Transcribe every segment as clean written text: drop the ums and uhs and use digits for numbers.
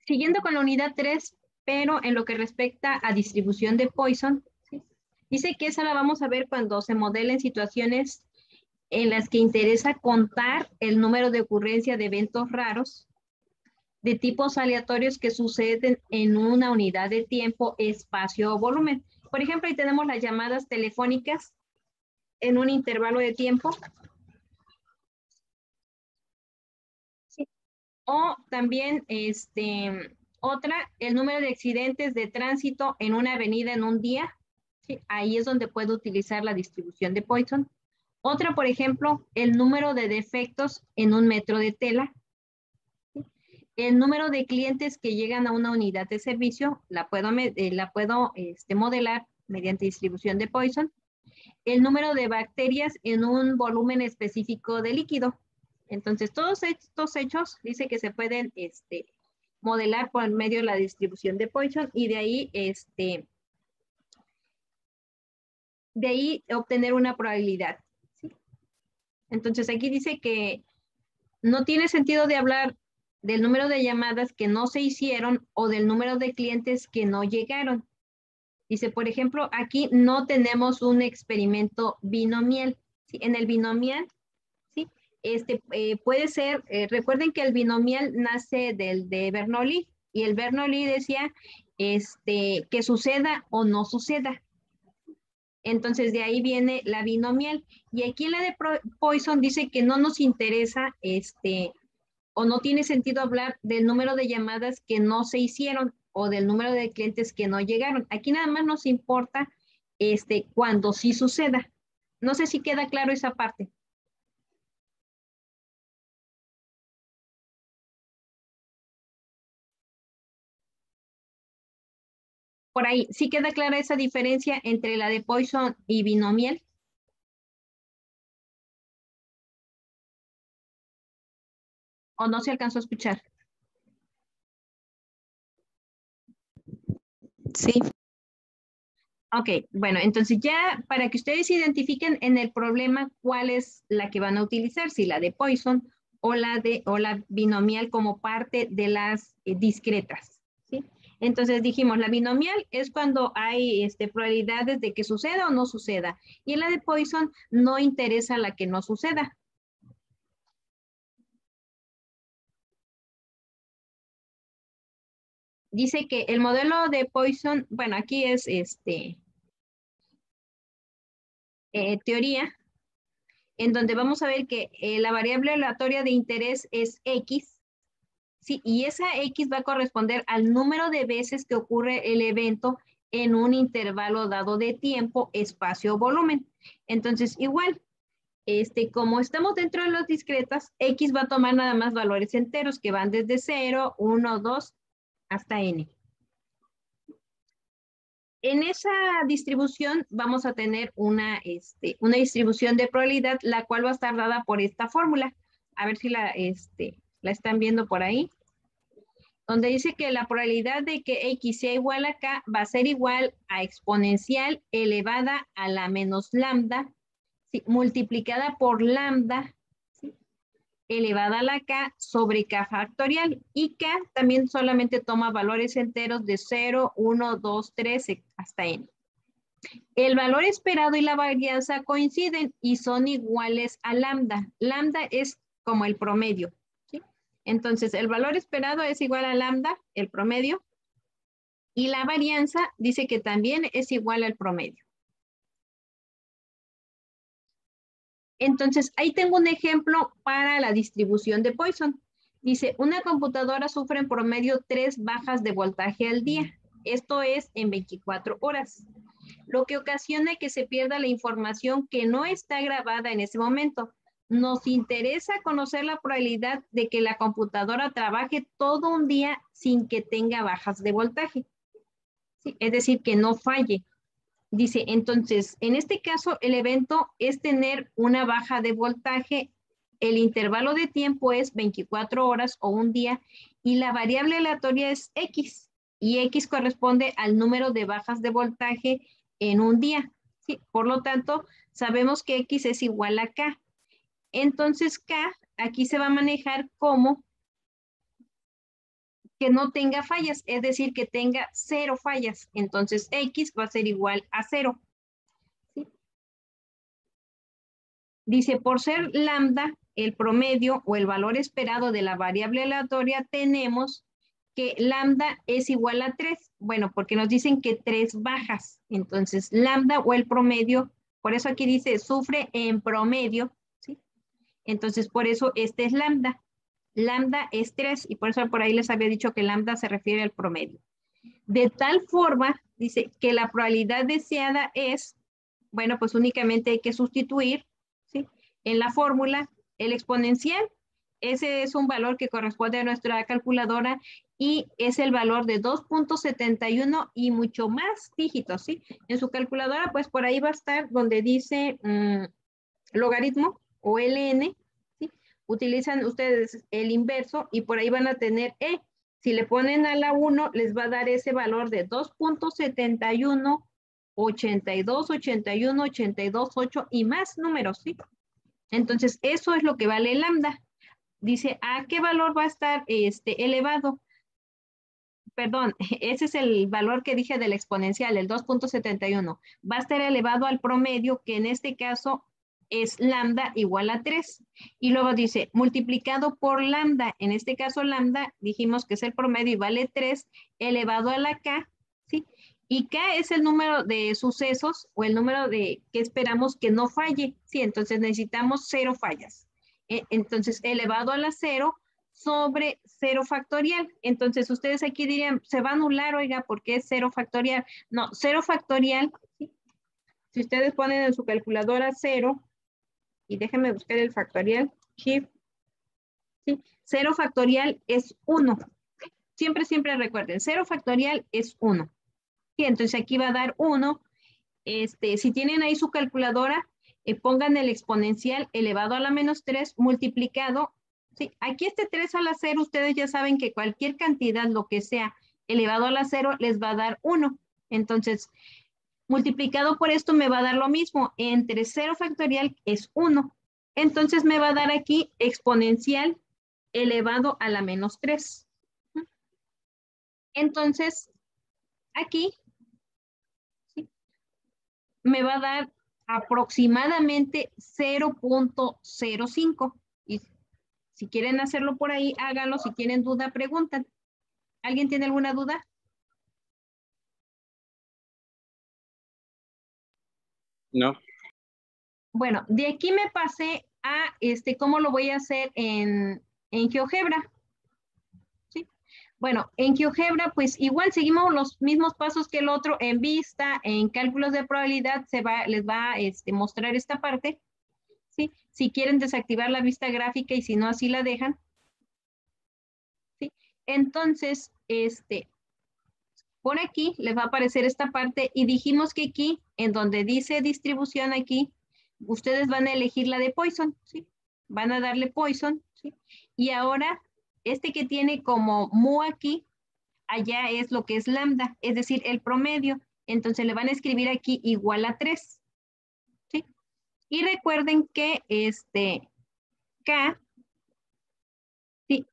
Siguiendo con la unidad 3, pero en lo que respecta a distribución de Poisson, ¿sí? Dice que esa la vamos a ver cuando se modelen situaciones en las que interesa contar el número de ocurrencia de eventos raros de tipos aleatorios que suceden en una unidad de tiempo, espacio o volumen. Por ejemplo, ahí tenemos las llamadas telefónicas en un intervalo de tiempo. Sí. O también otra, el número de accidentes de tránsito en una avenida en un día. Sí, ahí es donde puedo utilizar la distribución de Poisson. Otra, por ejemplo, el número de defectos en un metro de tela. ¿Sí? El número de clientes que llegan a una unidad de servicio, la puedo modelar mediante distribución de Poisson. El número de bacterias en un volumen específico de líquido. Entonces, todos estos hechos dice que se pueden modelar por medio de la distribución de Poisson y de ahí obtener una probabilidad. ¿Sí? Entonces, aquí dice que no tiene sentido de hablar del número de llamadas que no se hicieron o del número de clientes que no llegaron. Dice, por ejemplo, aquí no tenemos un experimento binomial. ¿Sí? En el binomial, ¿sí? Puede ser, recuerden que el binomial nace de Bernoulli, y el Bernoulli decía que suceda o no suceda. Entonces de ahí viene la binomial. Y aquí en la de Poisson dice que no nos interesa o no tiene sentido hablar del número de llamadas que no se hicieron o del número de clientes que no llegaron. Aquí nada más nos importa cuando sí suceda. No sé si queda claro esa parte. Por ahí, ¿sí queda clara esa diferencia entre la de Poisson y binomial? ¿O no se alcanzó a escuchar? Sí. Ok, bueno, entonces ya para que ustedes identifiquen en el problema cuál es la que van a utilizar, si la de Poisson o la binomial como parte de las discretas, ¿sí? Entonces dijimos, la binomial es cuando hay probabilidades de que suceda o no suceda, y en la de Poisson no interesa la que no suceda. Dice que el modelo de Poisson, bueno, aquí es teoría, en donde vamos a ver que la variable aleatoria de interés es X, ¿sí? Y esa X va a corresponder al número de veces que ocurre el evento en un intervalo dado de tiempo, espacio o volumen. Entonces, igual, como estamos dentro de las discretas, X va a tomar nada más valores enteros que van desde 0, 1, 2, hasta N. En esa distribución vamos a tener una distribución de probabilidad, la cual va a estar dada por esta fórmula. A ver si la están viendo por ahí. Donde dice que la probabilidad de que X sea igual a K va a ser igual a exponencial elevada a la menos lambda, ¿sí? Multiplicada por lambda, ¿sí? Elevada a la K sobre K factorial. Y K también solamente toma valores enteros de 0, 1, 2, 3 hasta N. El valor esperado y la varianza coinciden y son iguales a lambda. Lambda es como el promedio, ¿sí? Entonces, el valor esperado es igual a lambda, el promedio, y la varianza dice que también es igual al promedio. Entonces, ahí tengo un ejemplo para la distribución de Poisson. Dice, una computadora sufre en promedio 3 bajas de voltaje al día. Esto es en 24 horas. Lo que ocasiona que se pierda la información que no está grabada en ese momento. Nos interesa conocer la probabilidad de que la computadora trabaje todo un día sin que tenga bajas de voltaje. ¿Sí? Es decir, que no falle. Dice, entonces, en este caso, el evento es tener una baja de voltaje, el intervalo de tiempo es 24 horas o un día, y la variable aleatoria es X, y X corresponde al número de bajas de voltaje en un día. ¿Sí? Por lo tanto, sabemos que X es igual a K. Entonces, K aquí se va a manejar como que no tenga fallas, es decir, que tenga 0 fallas. Entonces, X va a ser igual a 0. ¿Sí? Dice, por ser lambda, el promedio o el valor esperado de la variable aleatoria, tenemos que lambda es igual a 3. Bueno, porque nos dicen que 3 bajas. Entonces, lambda o el promedio, por eso aquí dice, sufre en promedio. ¿Sí? Entonces, por eso este es lambda. Lambda es 3 y por eso por ahí les había dicho que lambda se refiere al promedio. De tal forma, dice que la probabilidad deseada es, bueno, pues únicamente hay que sustituir, ¿sí? En la fórmula el exponencial. Ese es un valor que corresponde a nuestra calculadora y es el valor de 2.71 y mucho más dígitos, ¿sí? En su calculadora, pues por ahí va a estar donde dice logaritmo o ln, ¿sí? Utilizan ustedes el inverso y por ahí van a tener e. Si le ponen a la 1, les va a dar ese valor de 2.71, 82, 81, 82, 8 y más números, ¿sí? Entonces, eso es lo que vale lambda. Dice, ¿a qué valor va a estar elevado? Perdón, ese es el valor que dije del exponencial, el 2.71. Va a estar elevado al promedio, que en este caso es lambda igual a 3. Y luego dice, multiplicado por lambda, en este caso lambda, dijimos que es el promedio y vale 3, elevado a la k, ¿sí? Y k es el número de sucesos o el número de que esperamos que no falle, ¿sí? Entonces necesitamos 0 fallas. Entonces, elevado a la 0 sobre 0 factorial. Entonces, ustedes aquí dirían, se va a anular, oiga, ¿por qué es 0 factorial? No, 0 factorial, ¿sí? Si ustedes ponen en su calculadora 0, y déjenme buscar el factorial, shift, ¿sí? 0 factorial es 1. Siempre, siempre recuerden, 0 factorial es 1. ¿Sí? Entonces, aquí va a dar 1. Si tienen ahí su calculadora, pongan el exponencial elevado a la menos 3 multiplicado. Sí, aquí este 3 a la 0, ustedes ya saben que cualquier cantidad, lo que sea, elevado a la 0, les va a dar 1. Entonces, multiplicado por esto me va a dar lo mismo. Entre 0 factorial es 1. Entonces, me va a dar aquí exponencial elevado a la menos 3. Entonces, aquí, ¿sí? Me va a dar aproximadamente 0.05. Y si quieren hacerlo por ahí, háganlo. Si tienen duda, preguntan. ¿Alguien tiene alguna duda? No. Bueno, de aquí me pasé a cómo lo voy a hacer en GeoGebra. ¿Sí? Bueno, en GeoGebra, pues igual seguimos los mismos pasos que el otro. En vista, en cálculos de probabilidad, les va a mostrar esta parte. ¿Sí? Si quieren desactivar la vista gráfica y si no, así la dejan. ¿Sí? Entonces, por aquí les va a aparecer esta parte y dijimos que aquí, en donde dice distribución aquí, ustedes van a elegir la de Poisson, ¿sí? Van a darle Poisson, ¿sí? Y ahora, que tiene como mu aquí, allá es lo que es lambda, es decir, el promedio. Entonces le van a escribir aquí igual a 3, ¿sí? Y recuerden que K, ¿sí?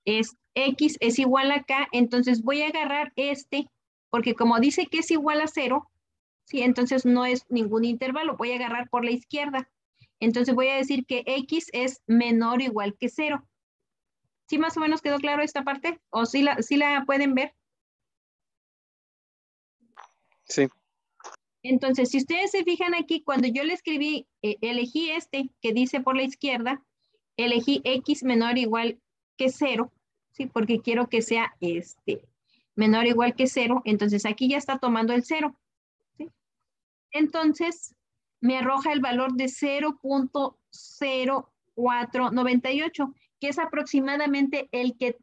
X es igual a K, entonces voy a agarrar porque como dice que es igual a 0, ¿sí? Entonces no es ningún intervalo, voy a agarrar por la izquierda. Entonces voy a decir que X es menor o igual que 0. ¿Sí más o menos quedó claro esta parte? ¿O sí la pueden ver? Sí. Entonces, si ustedes se fijan aquí, cuando yo le escribí, elegí que dice por la izquierda, elegí X menor o igual que 0, ¿sí? Porque quiero que sea menor o igual que 0, entonces aquí ya está tomando el 0, ¿sí? Entonces, me arroja el valor de 0.0498, que es aproximadamente el que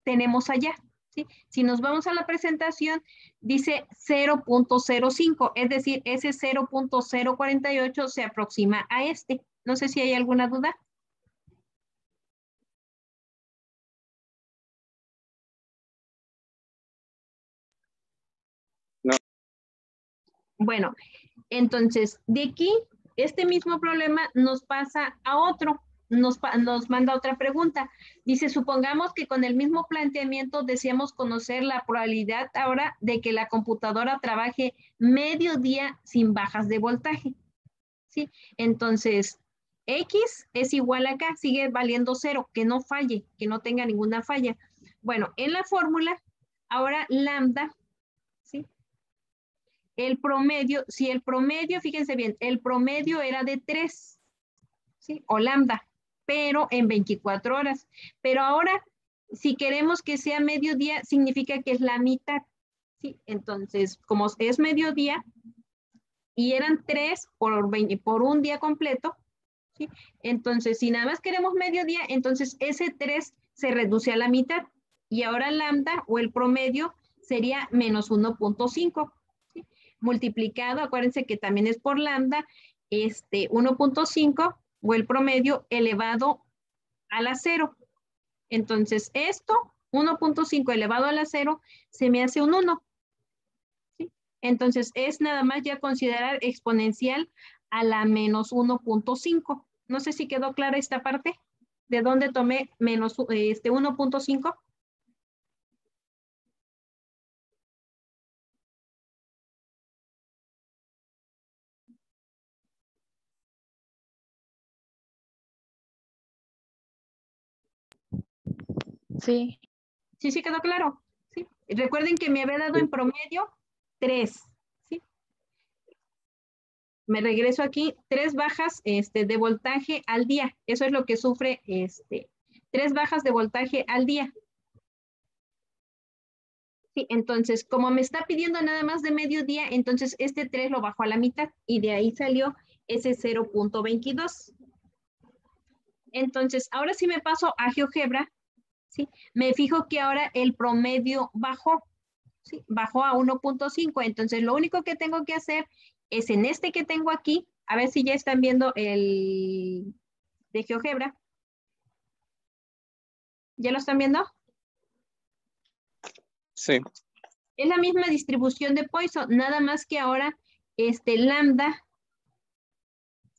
tenemos allá, ¿sí? Si nos vamos a la presentación, dice 0.05, es decir, ese 0.048 se aproxima a este. No sé si hay alguna duda. No. Bueno, entonces, de aquí, este mismo problema nos pasa a otro. nos manda otra pregunta. Dice, supongamos que con el mismo planteamiento deseamos conocer la probabilidad ahora de que la computadora trabaje medio día sin bajas de voltaje. ¿Sí? Entonces, X es igual acá, sigue valiendo 0, que no falle, que no tenga ninguna falla. Bueno, en la fórmula, ahora lambda, ¿sí? El promedio, si el promedio, fíjense bien, el promedio era de 3, ¿sí? O lambda, pero en 24 horas. Pero ahora, si queremos que sea mediodía, significa que es la mitad, ¿sí? Entonces, como es mediodía y eran 3 por un día completo, ¿sí? Entonces, si nada más queremos mediodía, entonces ese 3 se reduce a la mitad. Y ahora lambda o el promedio sería menos 1.5. ¿Sí? Multiplicado, acuérdense que también es por lambda, 1.5 o el promedio elevado a la 0. Entonces esto, 1.5 elevado a la 0, se me hace un 1. ¿Sí? Entonces es nada más ya considerar exponencial a la menos 1.5. No sé si quedó clara esta parte. ¿De dónde tomé menos 1.5? Sí. Sí, sí quedó claro. ¿Sí? Recuerden que me había dado en promedio 3. ¿Sí? Me regreso aquí, 3 bajas de voltaje al día. Eso es lo que sufre 3 bajas de voltaje al día. Sí, entonces, como me está pidiendo nada más de mediodía, entonces este 3 lo bajo a la mitad y de ahí salió ese 0.22. Entonces, ahora sí me paso a GeoGebra, ¿sí? Me fijo que ahora el promedio bajó, ¿sí? Bajó a 1.5. Entonces, lo único que tengo que hacer es en este que tengo aquí, a ver si ya están viendo el de GeoGebra. ¿Ya lo están viendo? Sí. Es la misma distribución de Poisson, nada más que ahora lambda,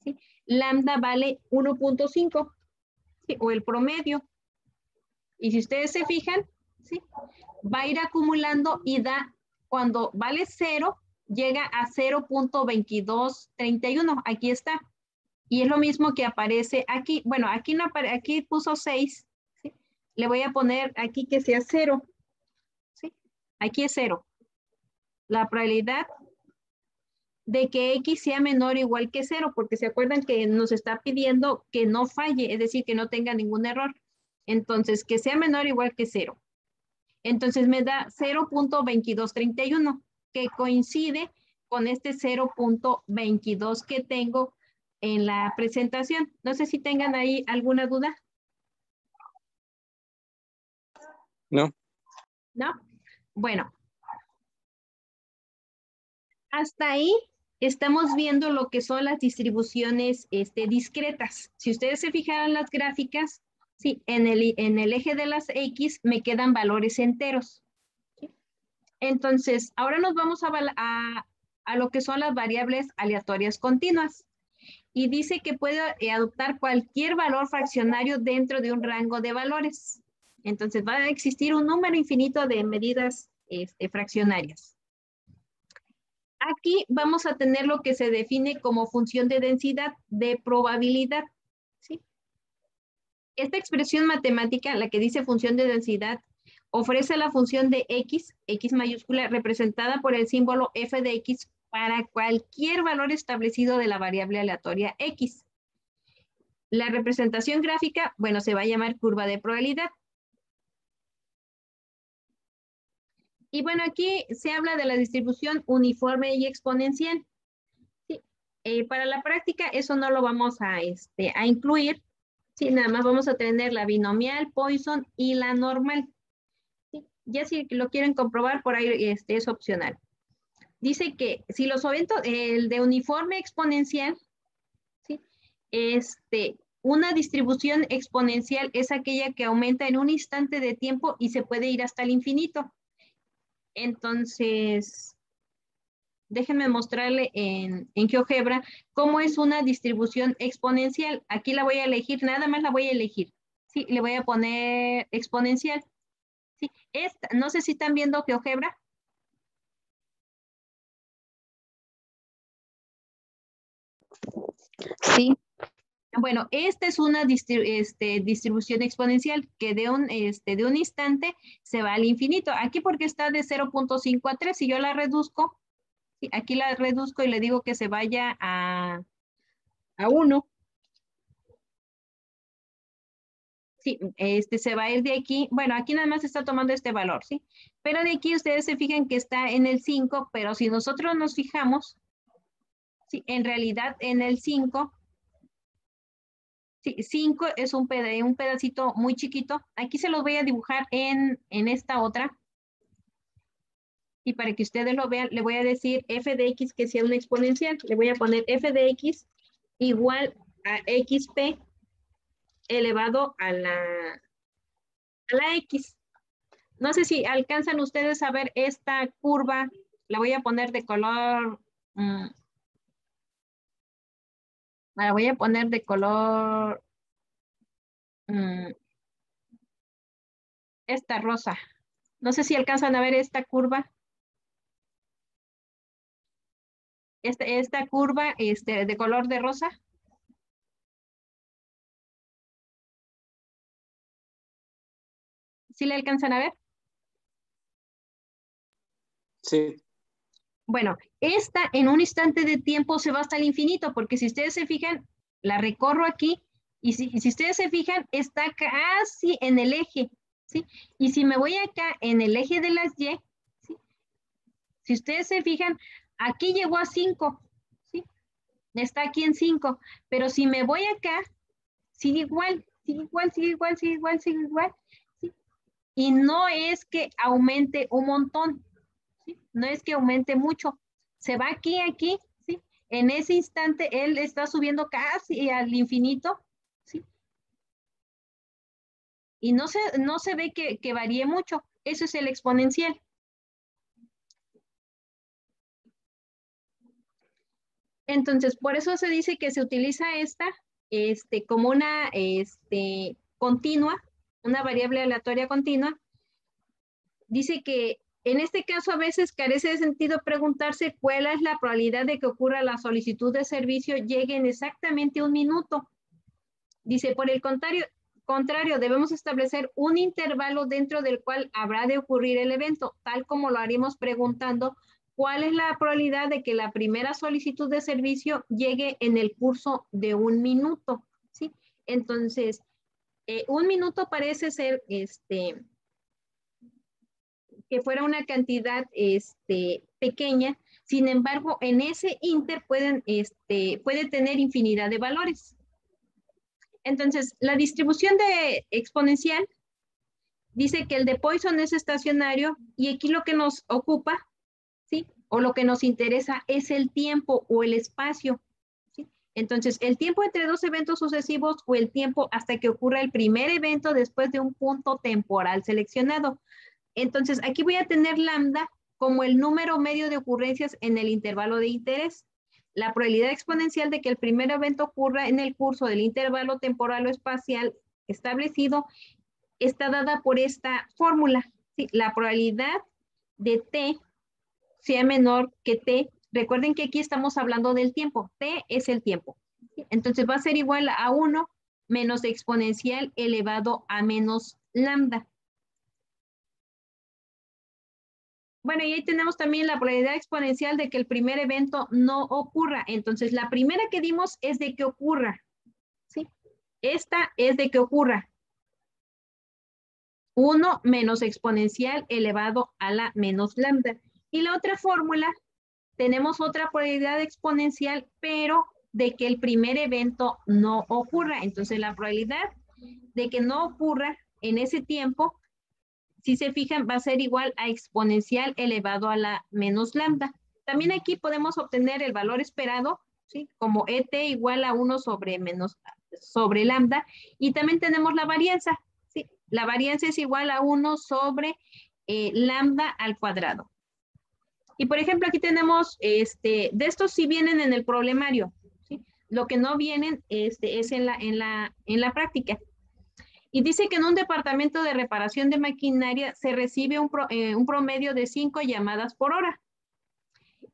¿sí? Lambda vale 1.5, ¿sí? O el promedio. Y si ustedes se fijan, ¿sí? Va a ir acumulando y da, cuando vale 0, llega a 0.2231. Aquí está. Y es lo mismo que aparece aquí. Bueno, aquí no aquí puso 6. ¿Sí? Le voy a poner aquí que sea 0. ¿Sí? Aquí es 0. La probabilidad de que X sea menor o igual que 0, porque se acuerdan que nos está pidiendo que no falle, es decir, que no tenga ningún error. Entonces, que sea menor o igual que 0. Entonces me da 0.2231, que coincide con este 0.22 que tengo en la presentación. No sé si tengan ahí alguna duda. No. ¿No? Bueno, hasta ahí estamos viendo lo que son las distribuciones discretas. Si ustedes se fijaran las gráficas, sí, en el eje de las X me quedan valores enteros. ¿Sí? Entonces, ahora nos vamos a lo que son las variables aleatorias continuas. Y dice que puede adoptar cualquier valor fraccionario dentro de un rango de valores. Entonces, va a existir un número infinito de medidas fraccionarias. Aquí vamos a tener lo que se define como función de densidad de probabilidad. ¿Sí? Esta expresión matemática, la que dice función de densidad, ofrece la función de x, x mayúscula, representada por el símbolo f de x para cualquier valor establecido de la variable aleatoria x. La representación gráfica, bueno, se va a llamar curva de probabilidad. Y bueno, aquí se habla de la distribución uniforme y exponencial. ¿Sí? Para la práctica, eso no lo vamos a incluir. Sí, nada más vamos a tener la binomial, Poisson y la normal. ¿Sí? Ya si lo quieren comprobar, por ahí es opcional. Dice que si los eventos, el de uniforme exponencial, ¿sí? Una distribución exponencial es aquella que aumenta en un instante de tiempo y se puede ir hasta el infinito. Entonces, Déjenme mostrarle en GeoGebra cómo es una distribución exponencial. Aquí la voy a elegir, nada más la voy a elegir. Sí, le voy a poner exponencial. Sí, no sé si están viendo GeoGebra. Sí. Bueno, esta es una distribución exponencial que de un instante se va al infinito. Aquí porque está de 0.5 a 3, si yo la reduzco, sí, aquí la reduzco y le digo que se vaya a 1. Sí, se va a ir de aquí. Bueno, aquí nada más está tomando este valor, ¿sí? Pero de aquí ustedes se fijan que está en el 5, pero si nosotros nos fijamos, sí, en realidad en el 5, sí, 5 es un pedacito muy chiquito. Aquí se los voy a dibujar en esta otra. Y para que ustedes lo vean, le voy a decir f de x que sea una exponencial. Le voy a poner f de x igual a xp elevado a la x. No sé si alcanzan ustedes a ver esta curva. La voy a poner de color... la voy a poner de color... esta rosa. No sé si alcanzan a ver esta curva. Esta curva de color de rosa. ¿Sí le alcanzan a ver? Sí. Bueno, esta en un instante de tiempo se va hasta el infinito, porque si ustedes se fijan, la recorro aquí, y si ustedes se fijan, está casi en el eje, ¿sí? Y si me voy acá en el eje de las Y, ¿sí? Si ustedes se fijan, aquí llegó a 5, ¿sí? Está aquí en 5, pero si me voy acá, sigue igual, sigue igual, sigue igual, sigue igual, sigue igual, ¿sí? Y no es que aumente un montón, ¿sí? No es que aumente mucho. Se va aquí, ¿sí? En ese instante él está subiendo casi al infinito, ¿sí? Y no se ve que varíe mucho. Eso es el exponencial. Entonces, por eso se dice que se utiliza esta como una continua, una variable aleatoria continua. Dice que en este caso a veces carece de sentido preguntarse cuál es la probabilidad de que ocurra la solicitud de servicio llegue en exactamente 1 minuto. Dice, por el contrario, debemos establecer un intervalo dentro del cual habrá de ocurrir el evento, tal como lo haríamos preguntando cuál es la probabilidad de que la primera solicitud de servicio llegue en el curso de 1 minuto, ¿sí? Entonces, 1 minuto parece ser que fuera una cantidad pequeña, sin embargo, en ese inter puede tener infinidad de valores. Entonces, la distribución de exponencial dice que el de Poisson es estacionario y aquí lo que nos ocupa, ¿sí? O lo que nos interesa es el tiempo o el espacio, ¿sí? Entonces, el tiempo entre dos eventos sucesivos o el tiempo hasta que ocurra el primer evento después de un punto temporal seleccionado. Entonces, aquí voy a tener lambda como el número medio de ocurrencias en el intervalo de interés. La probabilidad exponencial de que el primer evento ocurra en el curso del intervalo temporal o espacial establecido está dada por esta fórmula. ¿Sí? La probabilidad de t sea menor que t. Recuerden que aquí estamos hablando del tiempo. T es el tiempo. ¿Sí? Entonces va a ser igual a 1 menos exponencial elevado a menos lambda. Bueno, y ahí tenemos también la probabilidad exponencial de que el primer evento no ocurra. Entonces, la primera que dimos es de que ocurra, ¿sí? Esta es de que ocurra. 1 menos exponencial elevado a la menos lambda. Y la otra fórmula, tenemos otra probabilidad exponencial, pero de que el primer evento no ocurra. Entonces, la probabilidad de que no ocurra en ese tiempo, si se fijan, va a ser igual a exponencial elevado a la menos lambda. También aquí podemos obtener el valor esperado, ¿sí? Como ET igual a 1 sobre lambda. Y también tenemos la varianza, ¿sí? La varianza es igual a 1 sobre lambda al cuadrado. Y por ejemplo, aquí tenemos, de estos sí vienen en el problemario, ¿sí? Lo que no vienen es en la práctica. Y dice que en un departamento de reparación de maquinaria se recibe un promedio de 5 llamadas por hora.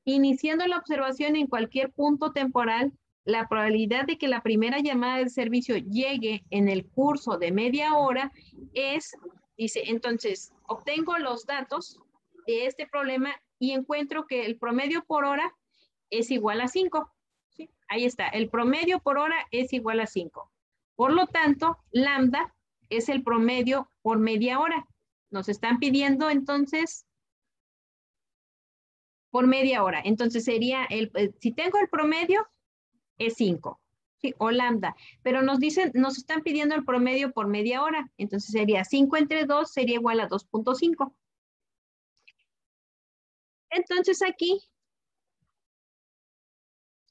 Iniciando la observación en cualquier punto temporal, la probabilidad de que la primera llamada del servicio llegue en el curso de media hora es, dice, entonces, obtengo los datos de este problema y encuentro que el promedio por hora es igual a 5. ¿Sí? Ahí está, el promedio por hora es igual a 5. Por lo tanto, lambda es el promedio por media hora. Nos están pidiendo entonces por media hora. Entonces sería, si tengo el promedio, es 5, ¿sí? O lambda. Pero nos dicen, nos están pidiendo el promedio por media hora. Entonces sería 5 entre 2 sería igual a 2.5. Entonces aquí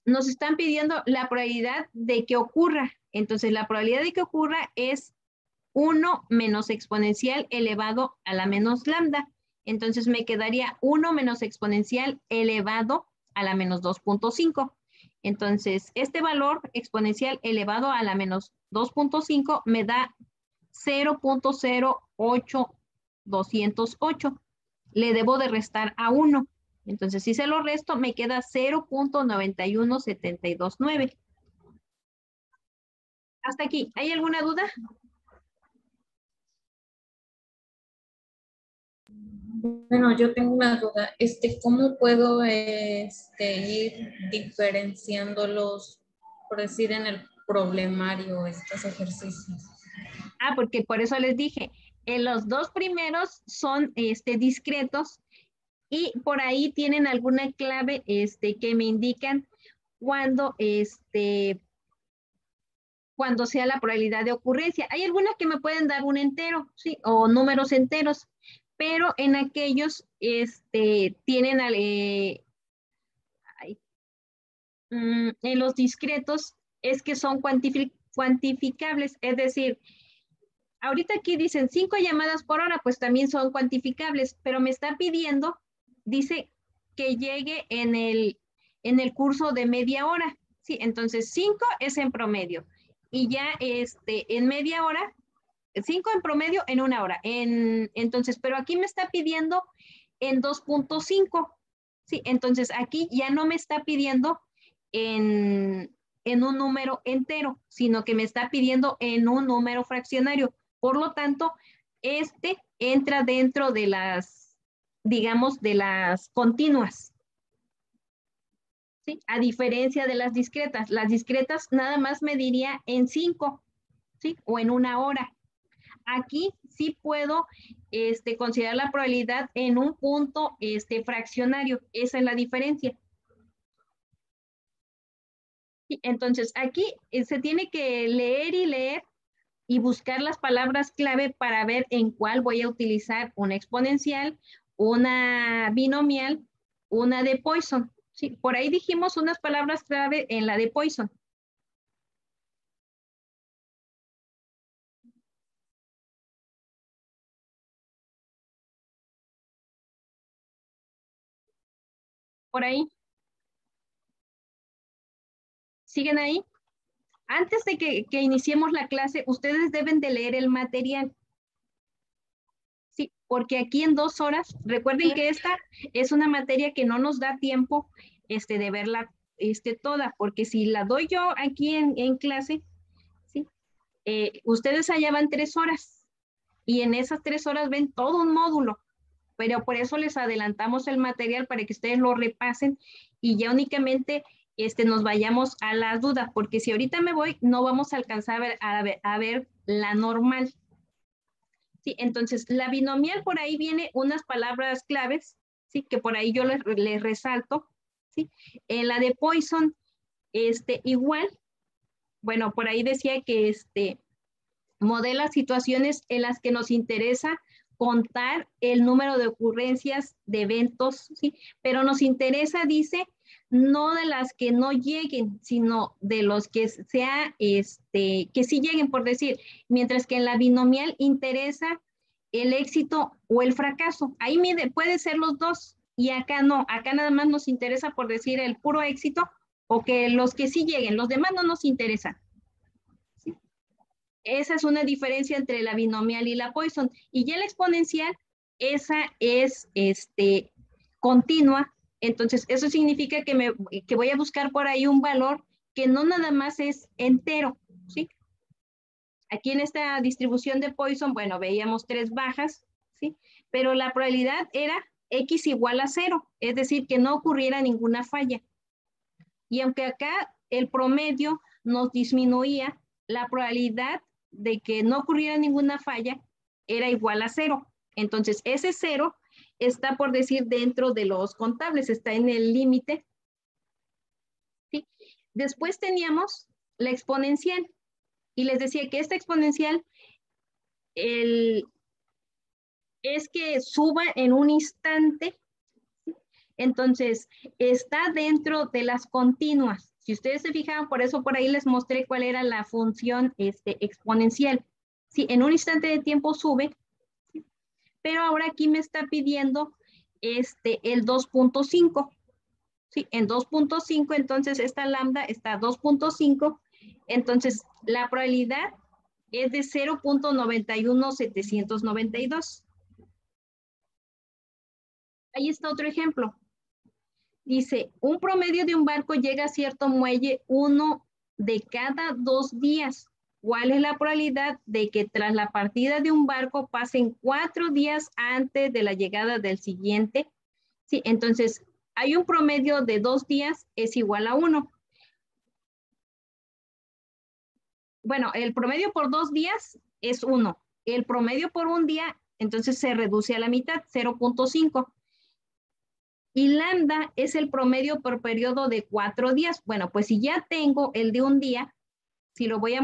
nos están pidiendo la probabilidad de que ocurra. Entonces la probabilidad de que ocurra es 1 menos exponencial elevado a la menos lambda. Entonces me quedaría 1 menos exponencial elevado a la menos 2.5. Entonces, este valor exponencial elevado a la menos 2.5 me da 0.08208. Le debo de restar a 1. Entonces, si se lo resto, me queda 0.91729. Hasta aquí. ¿Hay alguna duda? Bueno, yo tengo una duda. ¿Cómo puedo ir diferenciándolos, por decir, en el problemario, estos ejercicios? Porque por eso les dije, los dos primeros son discretos y por ahí tienen alguna clave que me indican cuando, cuando sea la probabilidad de ocurrencia. Hay algunas que me pueden dar un entero, ¿sí? O números enteros, pero en aquellos tienen en los discretos es que son cuantificables, es decir, ahorita aquí dicen 5 llamadas por hora, pues también son cuantificables, pero me está pidiendo, dice que llegue en el curso de media hora, ¿sí? Entonces 5 es en promedio y ya en media hora, 5 en promedio en una hora. Entonces, pero aquí me está pidiendo en 2.5, ¿sí? Entonces aquí ya no me está pidiendo en un número entero, sino que me está pidiendo en un número fraccionario. Por lo tanto, entra dentro de las, digamos, de las continuas. ¿Sí? A diferencia de las discretas nada más mediría en 5, ¿sí? O en una hora. Aquí sí puedo considerar la probabilidad en un punto fraccionario. Esa es la diferencia. ¿Sí? Entonces, aquí se tiene que leer y leer y buscar las palabras clave para ver en cuál voy a utilizar una exponencial, una binomial, una de Poisson. Sí, por ahí dijimos unas palabras clave en la de Poisson. Por ahí. ¿Siguen ahí? Antes de que iniciemos la clase, ustedes deben de leer el material. Sí, porque aquí en 2 horas, recuerden que esta es una materia que no nos da tiempo de verla toda, porque si la doy yo aquí en clase, ¿sí? Ustedes allá van 3 horas y en esas 3 horas ven todo un módulo, pero por eso les adelantamos el material para que ustedes lo repasen y ya únicamente nos vayamos a las dudas, porque si ahorita me voy, no vamos a alcanzar a ver la normal. Sí, entonces la binomial por ahí viene unas palabras claves, sí, que por ahí yo les resalto, sí. En la de Poisson, igual, bueno, por ahí decía que modela situaciones en las que nos interesa contar el número de ocurrencias de eventos, ¿sí? Pero nos interesa, dice, no de las que no lleguen, sino de los que que sí lleguen, por decir, mientras que en la binomial interesa el éxito o el fracaso. Ahí puede ser los dos, y acá no, acá nada más nos interesa por decir el puro éxito o que los que sí lleguen, los demás no nos interesan. ¿Sí? Esa es una diferencia entre la binomial y la Poisson. Y ya la exponencial, esa es continua. Entonces, eso significa que voy a buscar por ahí un valor que no nada más es entero, ¿sí? Aquí en esta distribución de Poisson, bueno, veíamos 3 bajas, ¿sí? Pero la probabilidad era x igual a 0, es decir, que no ocurriera ninguna falla. Y aunque acá el promedio nos disminuía, la probabilidad de que no ocurriera ninguna falla era igual a 0. Entonces, ese 0 está, por decir, dentro de los contables, está en el límite. ¿Sí? Después teníamos la exponencial. Y les decía que esta exponencial es que suba en un instante. Entonces, está dentro de las continuas. Si ustedes se fijan, por eso por ahí les mostré cuál era la función exponencial. Sí, en un instante de tiempo sube, ¿sí? Pero ahora aquí me está pidiendo el 2.5. ¿Sí? En 2.5, entonces esta lambda está 2.5. Entonces, la probabilidad es de 0.91792. Ahí está otro ejemplo. Dice, un promedio de un barco llega a cierto muelle 1 de cada 2 días. ¿Cuál es la probabilidad de que tras la partida de un barco pasen 4 días antes de la llegada del siguiente? Sí, entonces, hay un promedio de 2 días, es igual a 1. Bueno, el promedio por 2 días es 1. El promedio por un día, entonces se reduce a la mitad, 0.5. Y lambda es el promedio por periodo de 4 días. Bueno, pues si ya tengo el de un día, si lo voy a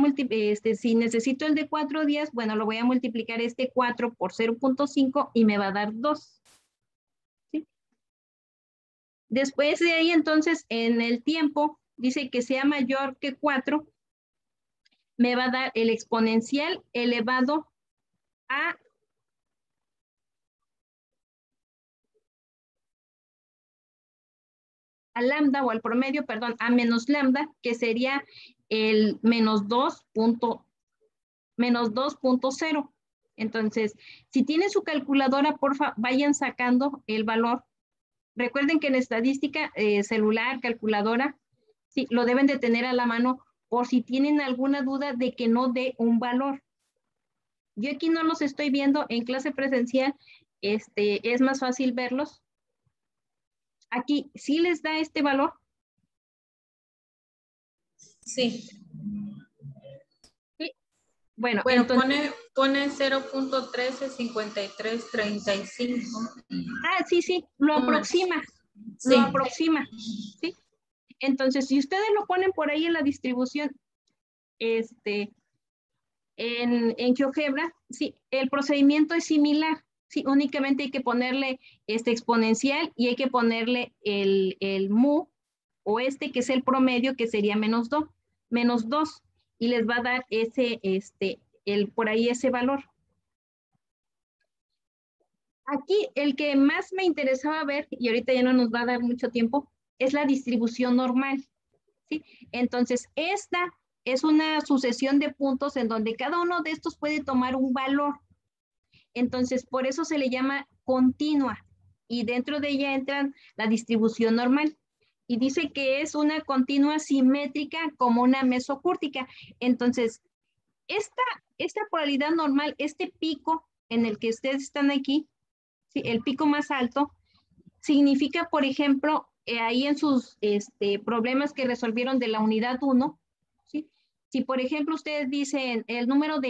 si necesito el de 4 días, bueno, lo voy a multiplicar 4 por 0.5 y me va a dar 2. ¿Sí? Después de ahí, entonces, en el tiempo, dice que sea mayor que 4, me va a dar el exponencial elevado a lambda o al promedio, perdón, a menos lambda, que sería el menos 2.0. Entonces, si tienen su calculadora, porfa, vayan sacando el valor. Recuerden que en estadística, celular, calculadora, sí, lo deben de tener a la mano por si tienen alguna duda de que no dé un valor. Yo aquí no los estoy viendo en clase presencial, es más fácil verlos. Aquí, ¿sí les da este valor? Sí. Sí. Bueno, entonces, pone 0.135335. Sí, lo aproxima. Sí. Lo aproxima. ¿Sí? Entonces, si ustedes lo ponen por ahí en la distribución, en GeoGebra, sí, el procedimiento es similar. Sí, únicamente hay que ponerle exponencial y hay que ponerle el mu o que es el promedio, que sería menos 2, y les va a dar por ahí ese valor. Aquí el que más me interesaba ver, y ahorita ya no nos va a dar mucho tiempo, es la distribución normal. ¿Sí? Entonces, esta es una sucesión de puntos en donde cada uno de estos puede tomar un valor. Entonces, por eso se le llama continua. Y dentro de ella entra la distribución normal. Y dice que es una continua simétrica como una mesocúrtica. Entonces, esta polaridad normal, este pico en el que ustedes están aquí, ¿sí? El pico más alto, significa, por ejemplo, ahí en sus problemas que resolvieron de la unidad 1, ¿sí? Si, por ejemplo, ustedes dicen el número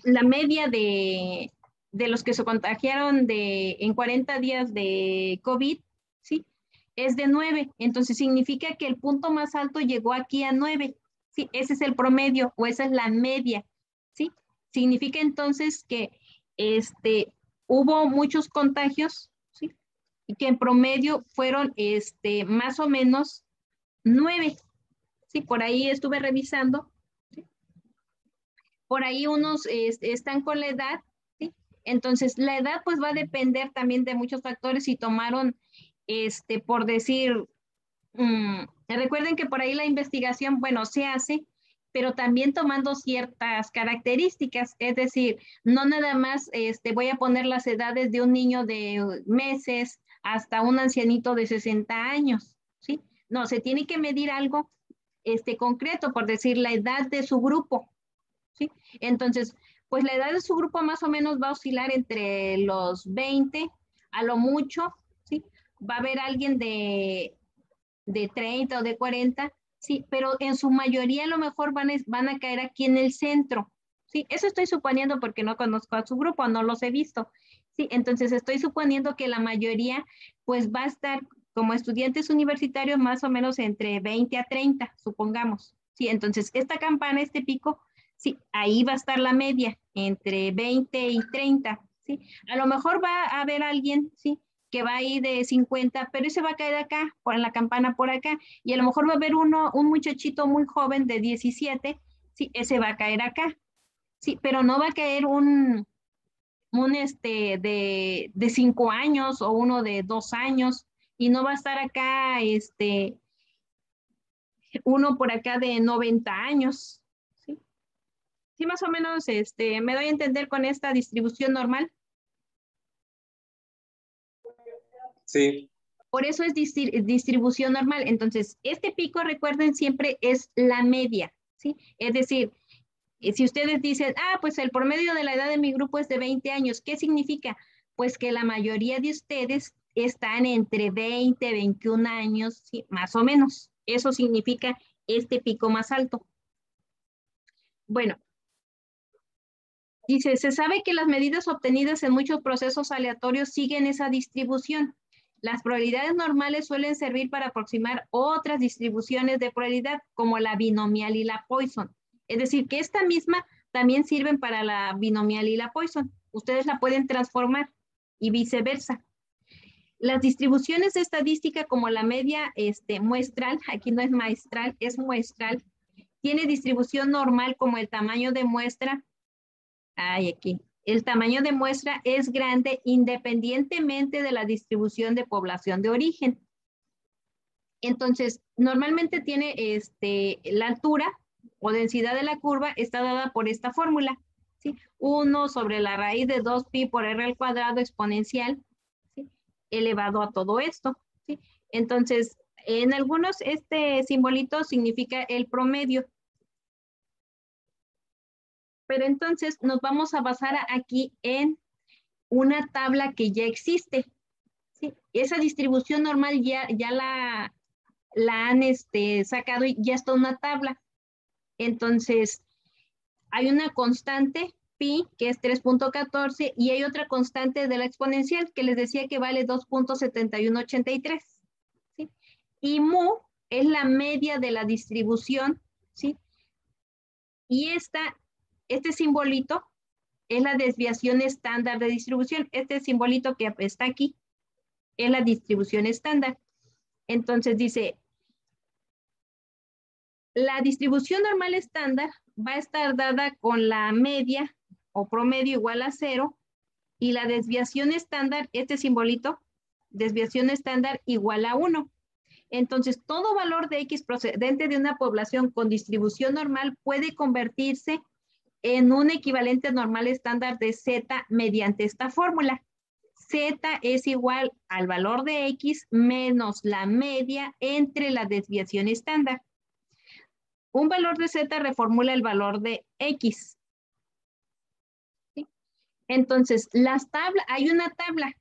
la media de los que se contagiaron en 40 días de COVID, ¿sí? Es de 9. Entonces, significa que el punto más alto llegó aquí a 9. ¿Sí? Ese es el promedio o esa es la media, ¿sí? Significa entonces que hubo muchos contagios, ¿sí? Y que en promedio fueron más o menos 9. Sí, por ahí estuve revisando. ¿Sí? Por ahí unos están con la edad, ¿sí? Entonces, la edad pues va a depender también de muchos factores. Si tomaron, por decir, recuerden que por ahí la investigación, bueno, se hace, pero también tomando ciertas características, es decir, no nada más voy a poner las edades de un niño de meses hasta un ancianito de 60 años, ¿sí? No, se tiene que medir algo concreto, por decir la edad de su grupo, ¿sí? Entonces, pues la edad de su grupo más o menos va a oscilar entre los 20 a lo mucho, ¿sí? Va a haber alguien de 30 o de 40, sí, pero en su mayoría a lo mejor van a caer aquí en el centro, sí, eso estoy suponiendo porque no conozco a su grupo, no los he visto, sí, entonces estoy suponiendo que la mayoría pues va a estar como estudiantes universitarios más o menos entre 20 a 30, supongamos, sí, entonces esta campana, este pico, sí, ahí va a estar la media, entre 20 y 30, sí, a lo mejor va a haber alguien, sí, que va ahí de 50, pero ese va a caer acá, por la campana por acá, y a lo mejor va a haber un muchachito muy joven de 17, sí, ese va a caer acá, sí, pero no va a caer de 5 años o uno de 2 años, y no va a estar acá, uno por acá de 90 años, sí, sí más o menos, me doy a entender con esta distribución normal. Sí. Por eso es distribución normal. Entonces, este pico, recuerden, siempre es la media, ¿sí? Es decir, si ustedes dicen, pues el promedio de la edad de mi grupo es de 20 años, ¿qué significa? Pues que la mayoría de ustedes están entre 20, 21 años, ¿sí? Más o menos. Eso significa este pico más alto. Bueno, dice, se sabe que las medidas obtenidas en muchos procesos aleatorios siguen esa distribución. Las probabilidades normales suelen servir para aproximar otras distribuciones de probabilidad, como la binomial y la Poisson. Es decir, que esta misma también sirven para la binomial y la Poisson. Ustedes la pueden transformar y viceversa. Las distribuciones de estadística como la media muestral, aquí no es maestral, es muestral, tiene distribución normal como el tamaño de muestra. Aquí. El tamaño de muestra es grande independientemente de la distribución de población de origen. Entonces, normalmente tiene la altura o densidad de la curva está dada por esta fórmula, ¿sí? 1 sobre la raíz de 2pi por r al cuadrado exponencial, ¿sí? Elevado a todo esto, ¿sí? Entonces, en algunos este simbolito significa el promedio. Pero entonces nos vamos a basar aquí en una tabla que ya existe, ¿sí? Esa distribución normal ya la han sacado y ya está una tabla. Entonces, hay una constante pi, que es 3.14, y hay otra constante de la exponencial, que les decía que vale 2.7183, ¿sí? Y mu es la media de la distribución, ¿sí? Y este simbolito es la desviación estándar de distribución. Este simbolito que está aquí es la distribución estándar. Entonces dice, la distribución normal estándar va a estar dada con la media o promedio igual a 0 y la desviación estándar, este simbolito, desviación estándar igual a 1. Entonces, todo valor de X procedente de una población con distribución normal puede convertirse en un equivalente normal estándar de Z mediante esta fórmula. Z es igual al valor de X menos la media entre la desviación estándar. Un valor de Z reformula el valor de X. ¿Sí? Entonces, hay una tabla.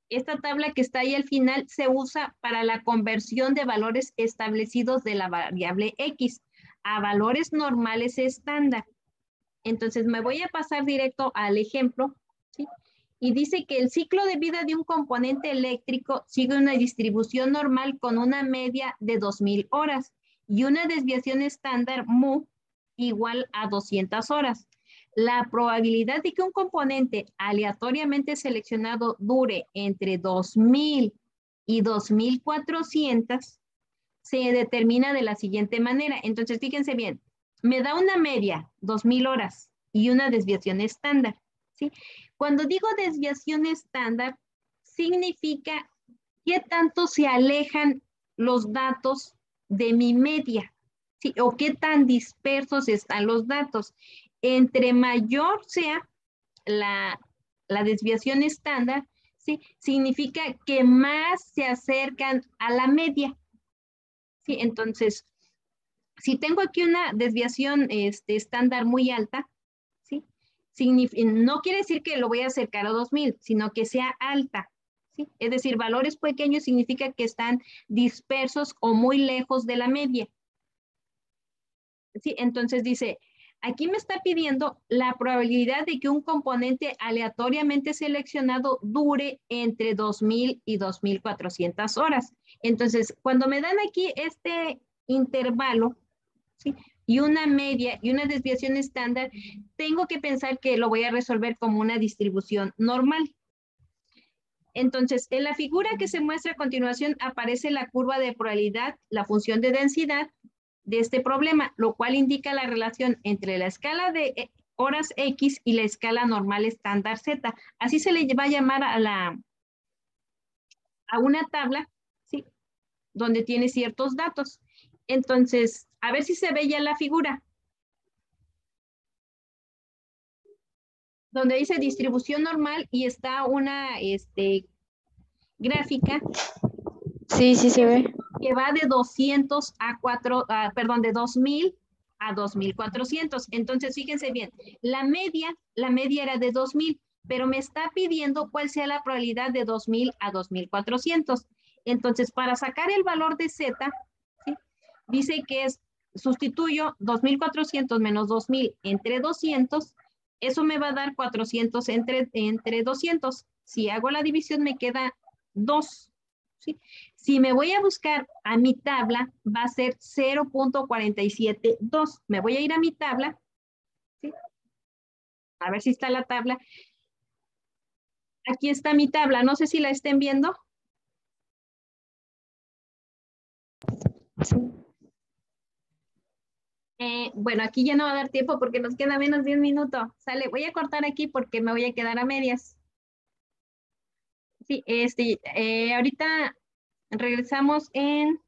Esta tabla que está ahí al final se usa para la conversión de valores establecidos de la variable X a valores normales estándar. Entonces, me voy a pasar directo al ejemplo, ¿sí? Y dice que el ciclo de vida de un componente eléctrico sigue una distribución normal con una media de 2000 horas y una desviación estándar mu igual a 200 horas. La probabilidad de que un componente aleatoriamente seleccionado dure entre 2000 y 2400 se determina de la siguiente manera. Entonces, fíjense bien, me da una media, 2000 horas, y una desviación estándar, ¿sí? Cuando digo desviación estándar, significa qué tanto se alejan los datos de mi media, ¿sí? O qué tan dispersos están los datos. Entre mayor sea la desviación estándar, ¿sí? Significa que más se acercan a la media, ¿sí? Entonces, si tengo aquí una desviación estándar muy alta, ¿sí? No quiere decir que lo voy a acercar a 2000, sino que sea alta, ¿sí? Es decir, valores pequeños significa que están dispersos o muy lejos de la media, ¿sí? Entonces dice, aquí me está pidiendo la probabilidad de que un componente aleatoriamente seleccionado dure entre 2000 y 2400 horas. Entonces, cuando me dan aquí este intervalo, ¿sí? Y una media y una desviación estándar, tengo que pensar que lo voy a resolver como una distribución normal. Entonces, en la figura que se muestra a continuación aparece la curva de probabilidad, la función de densidad de este problema, lo cual indica la relación entre la escala de horas X y la escala normal estándar Z. Así se le va a llamar a una tabla, ¿sí? Donde tiene ciertos datos. Entonces, a ver si se ve ya la figura. Donde dice distribución normal y está una gráfica. Sí, sí se ve. Que va de 200 a 4, perdón, de 2000 a 2400. Entonces, fíjense bien, la media era de 2000, pero me está pidiendo cuál sea la probabilidad de 2000 a 2400. Entonces, para sacar el valor de Z, ¿sí? Dice que sustituyo 2400 menos 2000 entre 200, eso me va a dar 400 entre 200. Si hago la división me queda 2, ¿sí? Si me voy a buscar a mi tabla, va a ser 0.472. Me voy a ir a mi tabla, ¿sí? A ver si está la tabla. Aquí está mi tabla, no sé si la estén viendo. Sí. Bueno, aquí ya no va a dar tiempo porque nos queda menos de un minuto. Sale, voy a cortar aquí porque me voy a quedar a medias. Sí, ahorita regresamos en